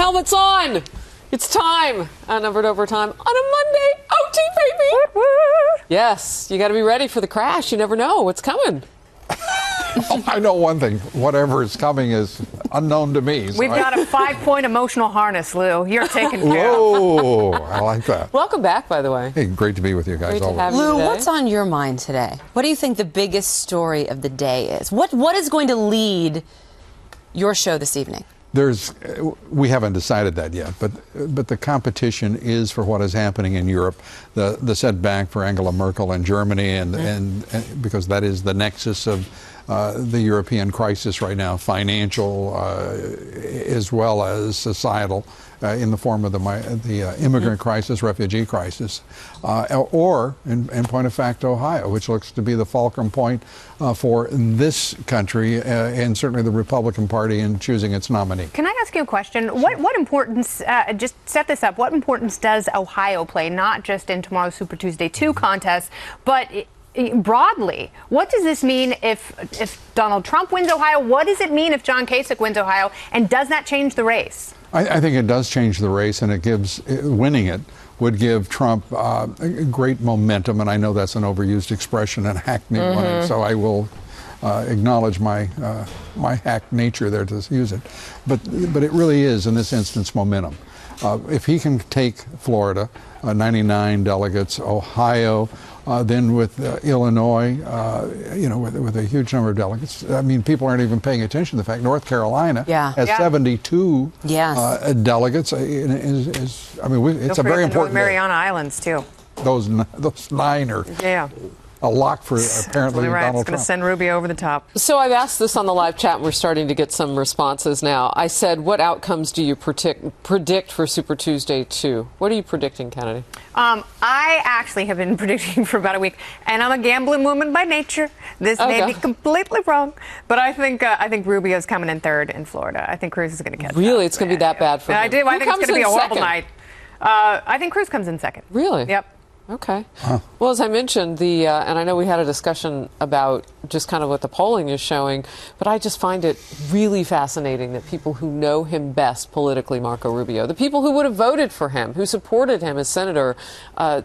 helmets on. It's time. Outnumbered overtime on a Monday. OT, baby. Yes, you got to be ready for the crash. You never know what's coming. I know one thing. Whatever is coming is unknown to me. We've got a 5-point emotional harness, Lou. You're taking care of. Whoa, I like that. Welcome back, by the way. Hey, great to be with you guys. Great to always. have you Lou, today. what's on your mind today? What do you think the biggest story of the day is? What is going to lead your show this evening? We haven't decided that yet, but the competition is for what is happening in Europe, the setback for Angela Merkel in Germany, and because that is the nexus of the European crisis right now, financial as well as societal, in the form of the immigrant crisis, refugee crisis, or in point of fact, Ohio, which looks to be the fulcrum point for this country and certainly the Republican Party in choosing its nominee. Can I ask you a question? What importance, just set this up, what importance does Ohio play, not just in tomorrow's Super Tuesday 2 contest, but broadly? What does this mean if Donald Trump wins Ohio? What does it mean if John Kasich wins Ohio? And does that change the race? I think it does change the race, and it gives winning it would give Trump great momentum, and I know that's an overused expression and hackneyed one, so I will acknowledge my hack nature there to use it. But it really is, in this instance, momentum. If he can take Florida, 99 delegates, Ohio, then with Illinois, with a huge number of delegates. I mean, people aren't even paying attention to the fact North Carolina has 72 delegates. It's a very important North Mariana Islands, too. Those 9 are a lock for apparently right. Donald It's going to send Rubio over the top. So I've asked this on the live chat, and we're starting to get some responses now. I said, what outcomes do you predict for Super Tuesday 2? What are you predicting, Kennedy? I actually have been predicting for about a week, and I'm a gambling woman by nature. This may be completely wrong, but I think Rubio's coming in third in Florida. I think Cruz is going to catch Really? It's going to be that bad for him? I think it's going to be a horrible night. I think Cruz comes in second. Really? Yep. Okay. Well, as I mentioned, and I know we had a discussion about just kind of what the polling is showing, but I just find it really fascinating that people who know him best politically, Marco Rubio, the people who would have voted for him, who supported him as senator,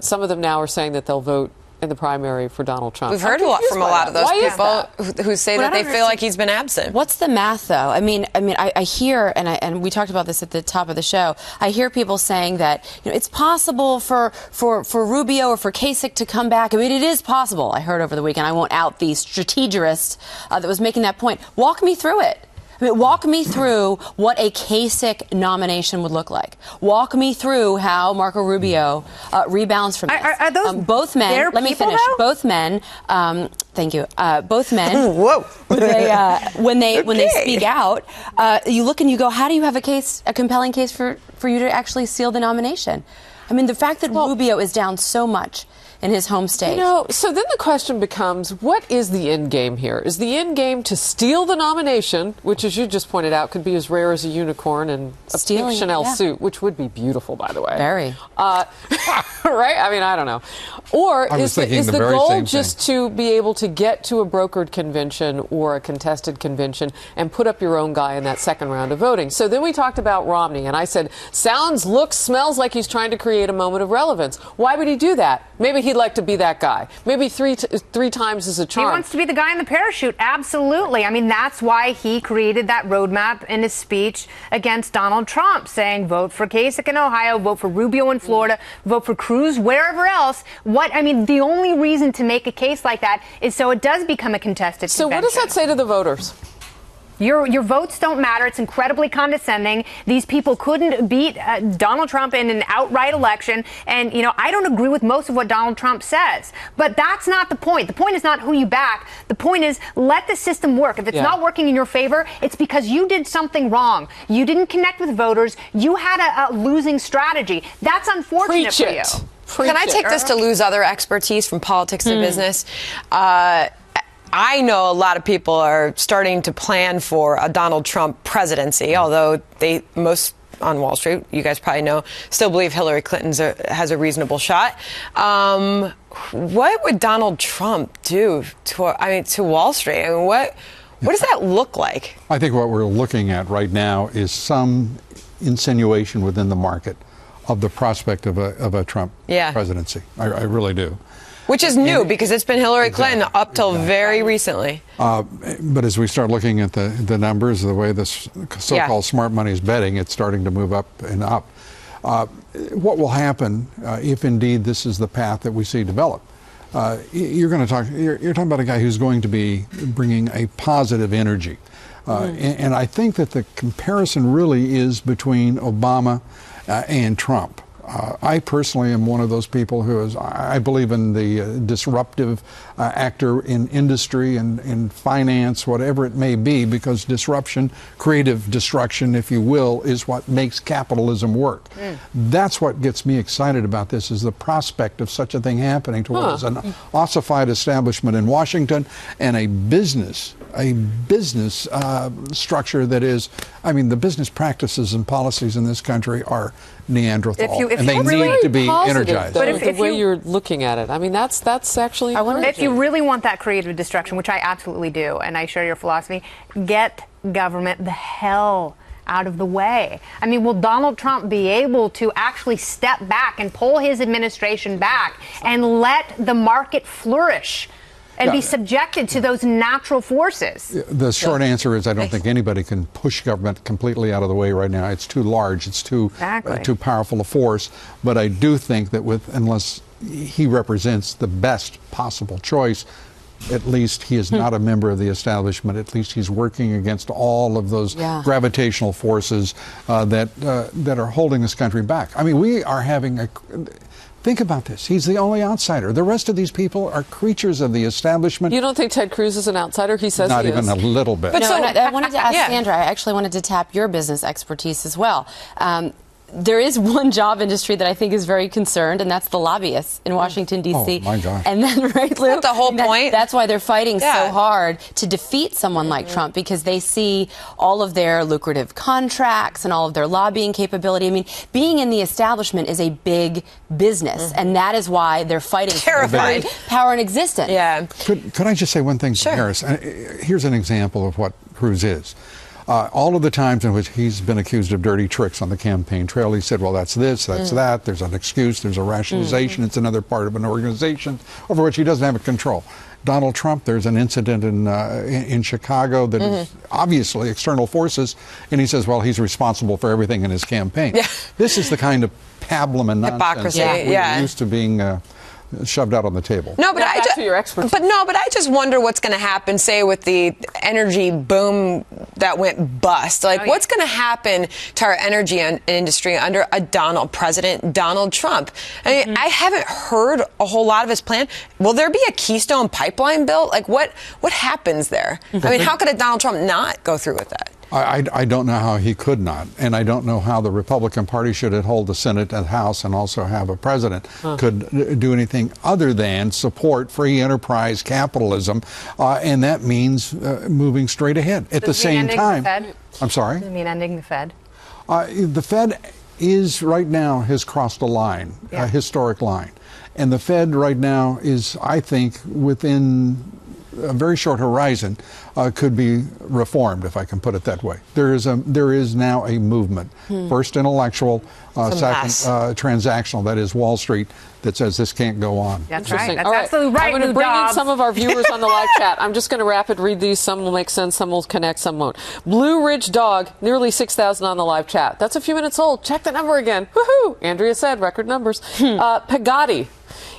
some of them now are saying that they'll vote in the primary for Donald Trump. We've heard a lot from a lot of those people who say that they feel like he's been absent. What's the math, though? I hear, and we talked about this at the top of the show, I hear people saying that it's possible for Rubio or for Kasich to come back. I mean, it is possible. I heard over the weekend. I won't out the strategist that was making that point. Walk me through it. I mean, walk me through what a Kasich nomination would look like. Walk me through how Marco Rubio rebounds from this. Are those both men? Let me finish. Though? Both men. Thank you. Both men. Whoa. When they speak out, you look and you go, how do you have a compelling case for you to actually seal the nomination? I mean, the fact that Rubio is down so much in his home state. So then the question becomes, what is the end game here? Is the end game to steal the nomination, which, as you just pointed out, could be as rare as a unicorn and a pink Chanel suit, which would be beautiful, by the way. Very. Right? I mean, I don't know. Or is the goal just to be able to get to a brokered convention or a contested convention and put up your own guy in that second round of voting? So then we talked about Romney, and I said, sounds, looks, smells like he's trying to create a moment of relevance. Why would he do that? Maybe he'd like to be that guy. Maybe three times is a charm. He wants to be the guy in the parachute. Absolutely. I mean, that's why he created that roadmap in his speech against Donald Trump, saying vote for Kasich in Ohio, vote for Rubio in Florida, vote for Cruz wherever else. The only reason to make a case like that is so it does become a contested convention. So what does that say to the voters? Your votes don't matter. It's incredibly condescending. These people couldn't beat Donald Trump in an outright election. And, I don't agree with most of what Donald Trump says. But that's not the point. The point is not who you back. The point is let the system work. If it's not working in your favor, it's because you did something wrong. You didn't connect with voters. You had a losing strategy. That's unfortunate for you. Can I take this to lose other expertise from politics and business? I know a lot of people are starting to plan for a Donald Trump presidency, although most on Wall Street, you guys probably know, still believe Hillary Clinton has a reasonable shot. What would Donald Trump do to Wall Street? I mean, what does that look like? I think what we're looking at right now is some insinuation within the market of the prospect of a Trump presidency. I really do. Which is new because it's been Hillary Clinton up till very recently. But as we start looking at the numbers, the way this so-called smart money is betting, it's starting to move up and up. What will happen if indeed this is the path that we see develop? You're talking about a guy who's going to be bringing a positive energy. And I think that the comparison really is between Obama and Trump. I personally am one of those people I believe in the disruptive actor in industry and in finance, whatever it may be, because disruption, creative destruction, if you will, is what makes capitalism work. That's what gets me excited about this, is the prospect of such a thing happening to what is an ossified establishment in Washington and a business structure that is, I mean, the business practices and policies in this country are Neanderthal, and they need to be energized. But the way you're looking at it, I mean, that's actually. If you really want that creative destruction, which I absolutely do, and I share your philosophy, get government the hell out of the way. I mean, will Donald Trump be able to actually step back and pull his administration back and let the market flourish and be subjected to those natural forces? The short answer is I don't think anybody can push government completely out of the way right now. It's too large. It's too powerful a force. But I do think that unless he represents the best possible choice, at least he is not a member of the establishment. At least he's working against all of those gravitational forces that are holding this country back. I mean, we are having think about this. He's the only outsider. The rest of these people are creatures of the establishment. You don't think Ted Cruz is an outsider? He says not he even is. a little bit. But no, I wanted to ask Sandra. I actually wanted to tap your business expertise as well. There is one job industry that I think is very concerned, and that's the lobbyists in Washington, D.C. Oh, my gosh. And then, right, Lou? That's the whole point. That's why they're fighting so hard to defeat someone like Trump, because they see all of their lucrative contracts and all of their lobbying capability. I mean, being in the establishment is a big business, and that is why they're fighting Terrified. for power and existence. Yeah. Could I just say one thing to Harris? Here's an example of what Cruz is. All of the times in which he's been accused of dirty tricks on the campaign trail, he said, well, that's this, that's that, there's an excuse, there's a rationalization, it's another part of an organization over which he doesn't have control. Donald Trump, there's an incident in Chicago that is obviously external forces, and he says, well, he's responsible for everything in his campaign. This is the kind of pablum and nonsense hypocrisy that we're used to being shoved out on the table. No, but I just wonder what's going to happen, say, with the energy boom that went bust. Like, what's going to happen to our energy industry under a President Donald Trump? I mean, I haven't heard a whole lot of his plan. Will there be a Keystone pipeline built? Like, what happens there? I mean, how could a Donald Trump not go through with that? I don't know how he could not, and I don't know how the Republican Party, should it hold the Senate and House and also have a president, could do anything other than support free enterprise capitalism, and that means moving straight ahead. At the same time, I'm sorry? Does it mean ending the Fed? The Fed right now has crossed a line, a historic line, and the Fed right now is, I think, within a very short horizon, could be reformed, if I can put it that way. There is now a movement, first intellectual, second transactional, that is Wall Street, that says this can't go on. That's right. That's absolutely right. I'm going to bring in some of our viewers on the live chat. I'm just going to rapid read these. Some will make sense, some will connect, some won't. Blue Ridge Dog, nearly 6,000 on the live chat. That's a few minutes old. Check the number again. Woohoo! Andrea said record numbers. Pagati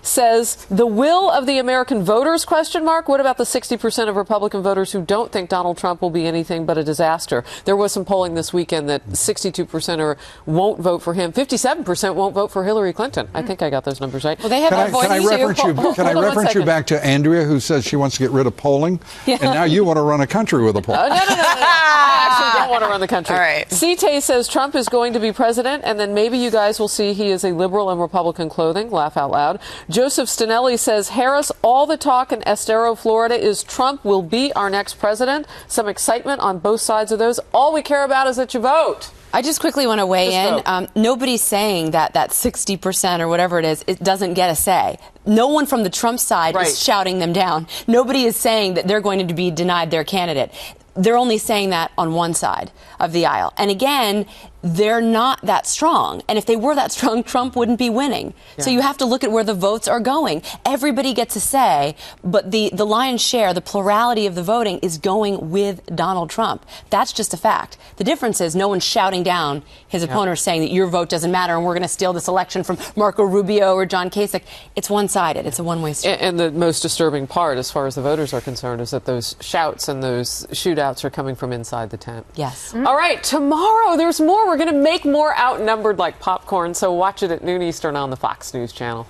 says, the will of the American voters, ? What about the 60% of Republican voters who don't think Donald Trump will be anything but a disaster? There was some polling this weekend that 62% won't vote for him. 57% won't vote for Hillary Clinton. I think I got those numbers right. Well, they have Can I reference you back to Andrea, who says she wants to get rid of polling? And now you want to run a country with a poll. No. I actually don't want to run the country. All right. Cite says Trump is going to be president, and then maybe you guys will see he is a liberal in Republican clothing. Laugh out loud. Joseph Stinelli says, Harris, all the talk in Estero, Florida is Trump will be our next president. Some excitement on both sides of those. All we care about is that you vote. I just quickly want to weigh in. Nobody's saying that 60% or whatever it is, it doesn't get a say. No one from the Trump side is shouting them down. Nobody is saying that they're going to be denied their candidate. They're only saying that on one side of the aisle. And again, they're not that strong. And if they were that strong, Trump wouldn't be winning. Yeah. So you have to look at where the votes are going. Everybody gets a say, but the lion's share, the plurality of the voting is going with Donald Trump. That's just a fact. The difference is no one's shouting down his opponent saying that your vote doesn't matter and we're going to steal this election from Marco Rubio or John Kasich. It's one-sided. It's a one-way street. And the most disturbing part, as far as the voters are concerned, is that those shouts and those shootouts are coming from inside the tent. Yes. All right, tomorrow there's more. We're going to make more Outnumbered like popcorn, so watch it at noon Eastern on the Fox News Channel.